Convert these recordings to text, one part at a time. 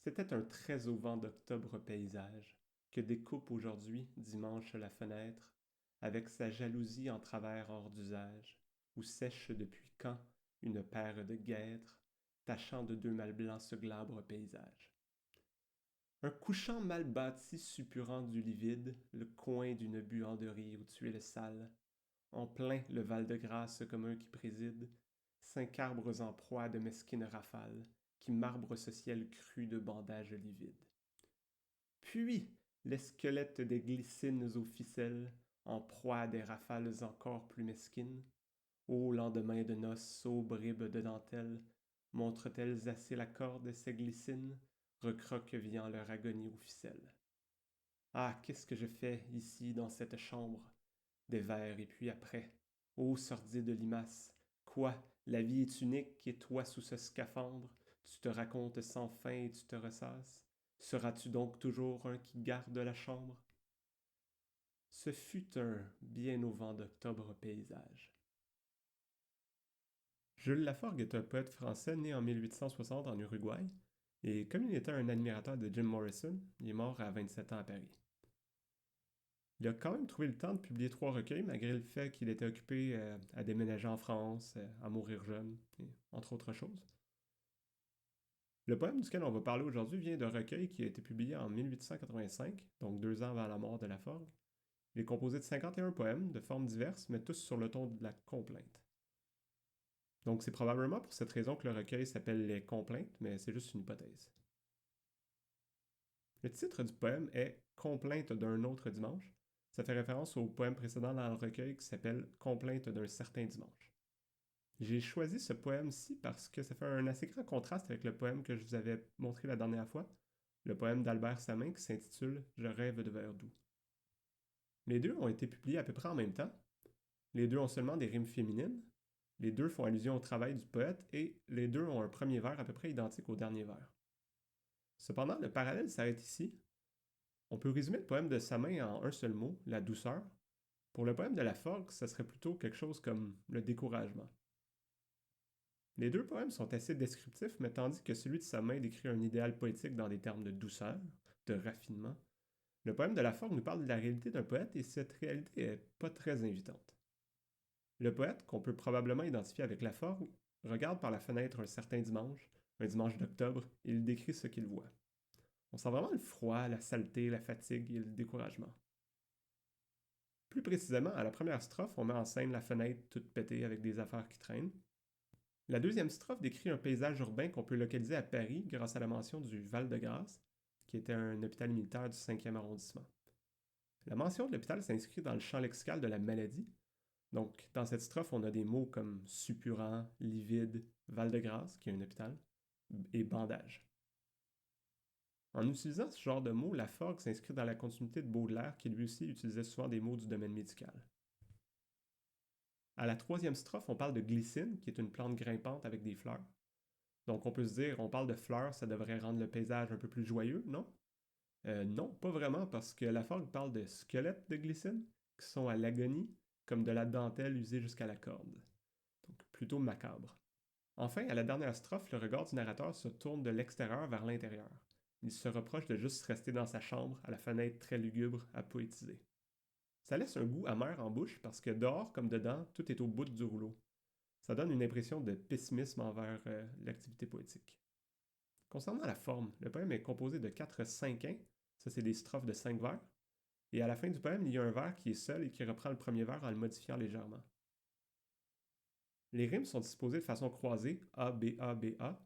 C'était un très au vent d'octobre paysage, que découpe aujourd'hui, dimanche, la fenêtre, avec sa jalousie en travers hors d'usage, où sèche depuis quand une paire de guêtres, tachant de deux mâles blancs ce glabre paysage. Un couchant mal bâti suppurant du livide, le coin d'une buanderie où tuiles sales, en plein le Val-de-Grâce commun qui préside, 5 arbres en proie à de mesquines rafales, qui marbrent ce ciel cru de bandages livides. Puis, les squelettes des glycines aux ficelles, en proie à des rafales encore plus mesquines, ô lendemain de noces, ô bribes de dentelle, montrent-elles assez la corde ces glycines, recroquevillant leur agonie aux ficelles. Ah, qu'est-ce que je fais ici dans cette chambre? Des vers et puis après. Ô sordide limace, quoi, la vie est unique et toi sous ce scaphandre, tu te racontes sans fin et tu te ressasses? Seras-tu donc toujours un qui garde la chambre? Ce fut un bien au vent d'octobre paysage. Jules Laforgue est un poète français né en 1860 en Uruguay, et comme il était un admirateur de Jim Morrison, il est mort à 27 ans à Paris. Il a quand même trouvé le temps de publier 3 recueils, malgré le fait qu'il était occupé à déménager en France, à mourir jeune, et entre autres choses. Le poème duquel on va parler aujourd'hui vient d'un recueil qui a été publié en 1885, donc 2 ans avant la mort de Laforgue. Il est composé de 51 poèmes de formes diverses, mais tous sur le ton de la complainte. Donc c'est probablement pour cette raison que le recueil s'appelle Les Complaintes, mais c'est juste une hypothèse. Le titre du poème est Complainte d'un autre dimanche. Ça fait référence au poème précédent dans le recueil qui s'appelle Complainte d'un certain dimanche. J'ai choisi ce poème-ci parce que ça fait un assez grand contraste avec le poème que je vous avais montré la dernière fois, le poème d'Albert Samin qui s'intitule Je rêve de vers doux. Les deux ont été publiés à peu près en même temps. Les deux ont seulement des rimes féminines. Les deux font allusion au travail du poète et les deux ont un premier vers à peu près identique au dernier vers. Cependant, le parallèle s'arrête ici. On peut résumer le poème de Samin en un seul mot, la douceur. Pour le poème de Laforgue, ce serait plutôt quelque chose comme le découragement. Les deux poèmes sont assez descriptifs, mais tandis que celui de Samin décrit un idéal poétique dans des termes de douceur, de raffinement, le poème de Laforgue nous parle de la réalité d'un poète et cette réalité est pas très invitante. Le poète, qu'on peut probablement identifier avec Laforgue, regarde par la fenêtre un dimanche d'octobre, et il décrit ce qu'il voit. On sent vraiment le froid, la saleté, la fatigue et le découragement. Plus précisément, à la première strophe, on met en scène la fenêtre toute pétée avec des affaires qui traînent. La deuxième strophe décrit un paysage urbain qu'on peut localiser à Paris grâce à la mention du Val-de-Grâce, qui était un hôpital militaire du 5e arrondissement. La mention de l'hôpital s'inscrit dans le champ lexical de la maladie. Donc, dans cette strophe, on a des mots comme suppurant, livide, Val-de-Grâce, qui est un hôpital, et bandage. En utilisant ce genre de mots, Laforgue s'inscrit dans la continuité de Baudelaire, qui lui aussi utilisait souvent des mots du domaine médical. À la troisième strophe, on parle de glycine, qui est une plante grimpante avec des fleurs. Donc on peut se dire, on parle de fleurs, ça devrait rendre le paysage un peu plus joyeux, non? Non, pas vraiment, parce que Laforgue parle de squelettes de glycine, qui sont à l'agonie, comme de la dentelle usée jusqu'à la corde. Donc plutôt macabre. Enfin, à la dernière strophe, le regard du narrateur se tourne de l'extérieur vers l'intérieur. Il se reproche de juste rester dans sa chambre, à la fenêtre très lugubre, à poétiser. Ça laisse un goût amer en bouche parce que dehors comme dedans, tout est au bout du rouleau. Ça donne une impression de pessimisme envers l'activité poétique. Concernant la forme, le poème est composé de 4 cinquains, ça c'est des strophes de 5 vers, et à la fin du poème, il y a un vers qui est seul et qui reprend le premier vers en le modifiant légèrement. Les rimes sont disposées de façon croisée, A, B, A, B, A,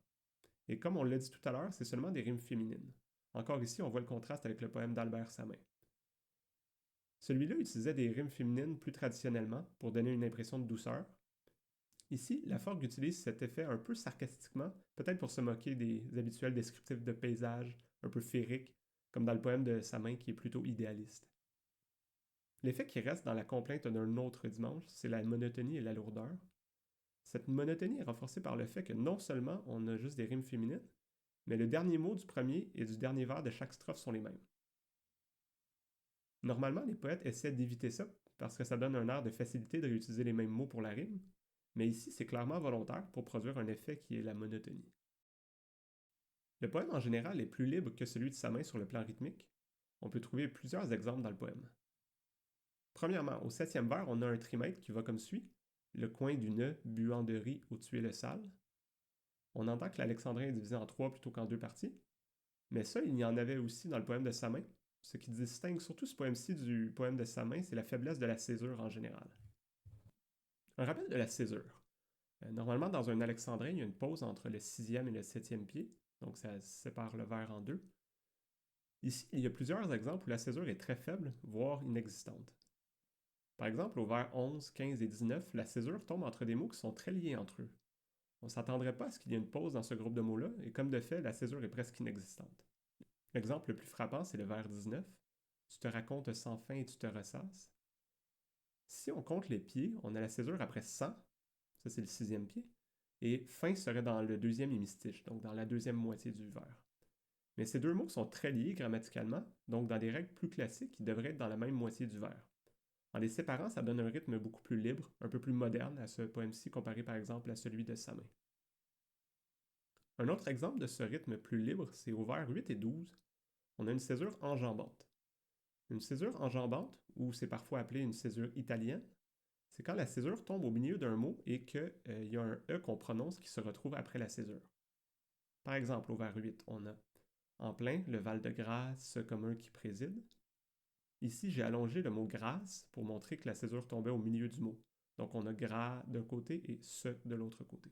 et comme on l'a dit tout à l'heure, c'est seulement des rimes féminines. Encore ici, on voit le contraste avec le poème d'Albert Samin. Celui-là utilisait des rimes féminines plus traditionnellement pour donner une impression de douceur. Ici, Laforgue utilise cet effet un peu sarcastiquement, peut-être pour se moquer des habituels descriptifs de paysages, un peu féeriques, comme dans le poème de Samin qui est plutôt idéaliste. L'effet qui reste dans la complainte d'un autre dimanche, c'est la monotonie et la lourdeur. Cette monotonie est renforcée par le fait que non seulement on a juste des rimes féminines, mais le dernier mot du premier et du dernier vers de chaque strophe sont les mêmes. Normalement, les poètes essaient d'éviter ça parce que ça donne un air de facilité de réutiliser les mêmes mots pour la rime, mais ici c'est clairement volontaire pour produire un effet qui est la monotonie. Le poème en général est plus libre que celui de sa main sur le plan rythmique. On peut trouver plusieurs exemples dans le poème. Premièrement, au 7e vers, on a un trimètre qui va comme suit. Le coin du nœud buant de riz au tuile sale. On entend que l'alexandrin est divisé en 3 plutôt qu'en 2 parties. Mais ça, il y en avait aussi dans le poème de sa main. Ce qui distingue surtout ce poème-ci du poème de sa main, c'est la faiblesse de la césure en général. Un rappel de la césure. Normalement, dans un alexandrin, il y a une pause entre le 6e et le 7e pied, donc ça sépare le vers en deux. Ici, il y a plusieurs exemples où la césure est très faible, voire inexistante. Par exemple, au vers 11, 15 et 19, la césure tombe entre des mots qui sont très liés entre eux. On ne s'attendrait pas à ce qu'il y ait une pause dans ce groupe de mots-là, et comme de fait, la césure est presque inexistante. L'exemple le plus frappant, c'est le vers 19. Tu te racontes sans fin et tu te ressasses. Si on compte les pieds, on a la césure après 100, ça c'est le 6e pied, et fin serait dans le 2e hémistiche, donc dans la 2e moitié du vers. Mais ces deux mots sont très liés grammaticalement, donc dans des règles plus classiques, ils devraient être dans la même moitié du vers. En les séparant, ça donne un rythme beaucoup plus libre, un peu plus moderne à ce poème-ci comparé par exemple à celui de sa main. Un autre exemple de ce rythme plus libre, c'est au vers 8 et 12, on a une césure enjambante. Une césure enjambante, ou c'est parfois appelé une césure italienne, c'est quand la césure tombe au milieu d'un mot et qu'il y a un E qu'on prononce qui se retrouve après la césure. Par exemple, au vers 8, on a en plein le Val-de-Grâce comme un qui préside. Ici, j'ai allongé le mot grâce pour montrer que la césure tombait au milieu du mot. Donc on a gras d'un côté et ce de l'autre côté.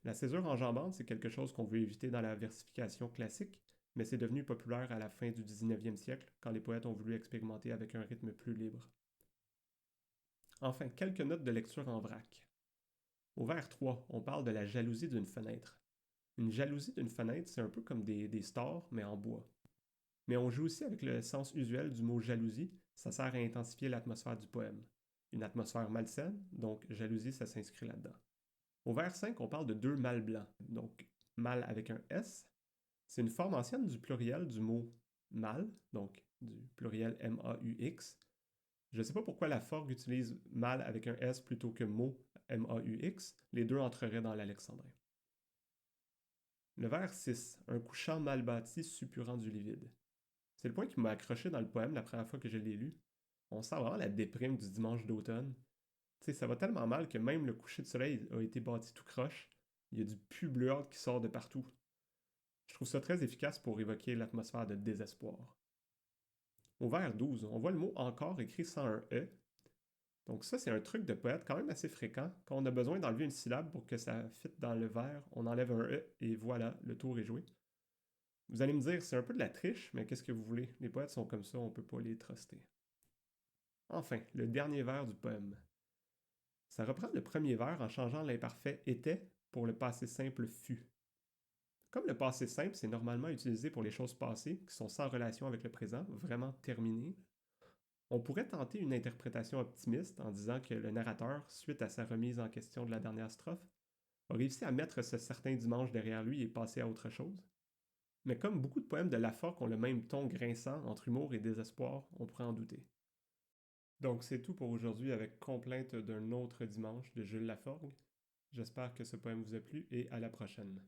La césure enjambante, c'est quelque chose qu'on veut éviter dans la versification classique, mais c'est devenu populaire à la fin du 19e siècle, quand les poètes ont voulu expérimenter avec un rythme plus libre. Enfin, quelques notes de lecture en vrac. Au vers 3, on parle de la jalousie d'une fenêtre. Une jalousie d'une fenêtre, c'est un peu comme des stores, mais en bois. Mais on joue aussi avec le sens usuel du mot jalousie, ça sert à intensifier l'atmosphère du poème. Une atmosphère malsaine, donc jalousie, ça s'inscrit là-dedans. Au vers 5, on parle de deux mâles blancs, donc mâle avec un S. C'est une forme ancienne du pluriel du mot mâle, donc du pluriel M-A-U-X. Je ne sais pas pourquoi la forgue utilise mâle avec un S plutôt que mot M-A-U-X, les deux entreraient dans l'alexandrin. Le vers 6, un couchant mal bâti suppurant du livide. C'est le point qui m'a accroché dans le poème la première fois que je l'ai lu. On sent vraiment la déprime du dimanche d'automne. Tu sais, ça va tellement mal que même le coucher de soleil a été bâti tout croche. Il y a du pu bleuâtre qui sort de partout. Je trouve ça très efficace pour évoquer l'atmosphère de désespoir. Au vers 12, on voit le mot encore écrit sans un E. Donc ça, c'est un truc de poète quand même assez fréquent. Quand on a besoin d'enlever une syllabe pour que ça fitte dans le vers, on enlève un E et voilà, le tour est joué. Vous allez me dire, c'est un peu de la triche, mais qu'est-ce que vous voulez? Les poètes sont comme ça, on peut pas les truster. Enfin, le dernier vers du poème. Ça reprend le premier vers en changeant l'imparfait était pour le passé simple fut. Comme le passé simple, c'est normalement utilisé pour les choses passées qui sont sans relation avec le présent, vraiment terminées, on pourrait tenter une interprétation optimiste en disant que le narrateur, suite à sa remise en question de la dernière strophe, a réussi à mettre ce certain dimanche derrière lui et passer à autre chose. Mais comme beaucoup de poèmes de Laforgue ont le même ton grinçant entre humour et désespoir, on pourrait en douter. Donc c'est tout pour aujourd'hui avec Complainte d'un autre dimanche de Jules Laforgue. J'espère que ce poème vous a plu et à la prochaine.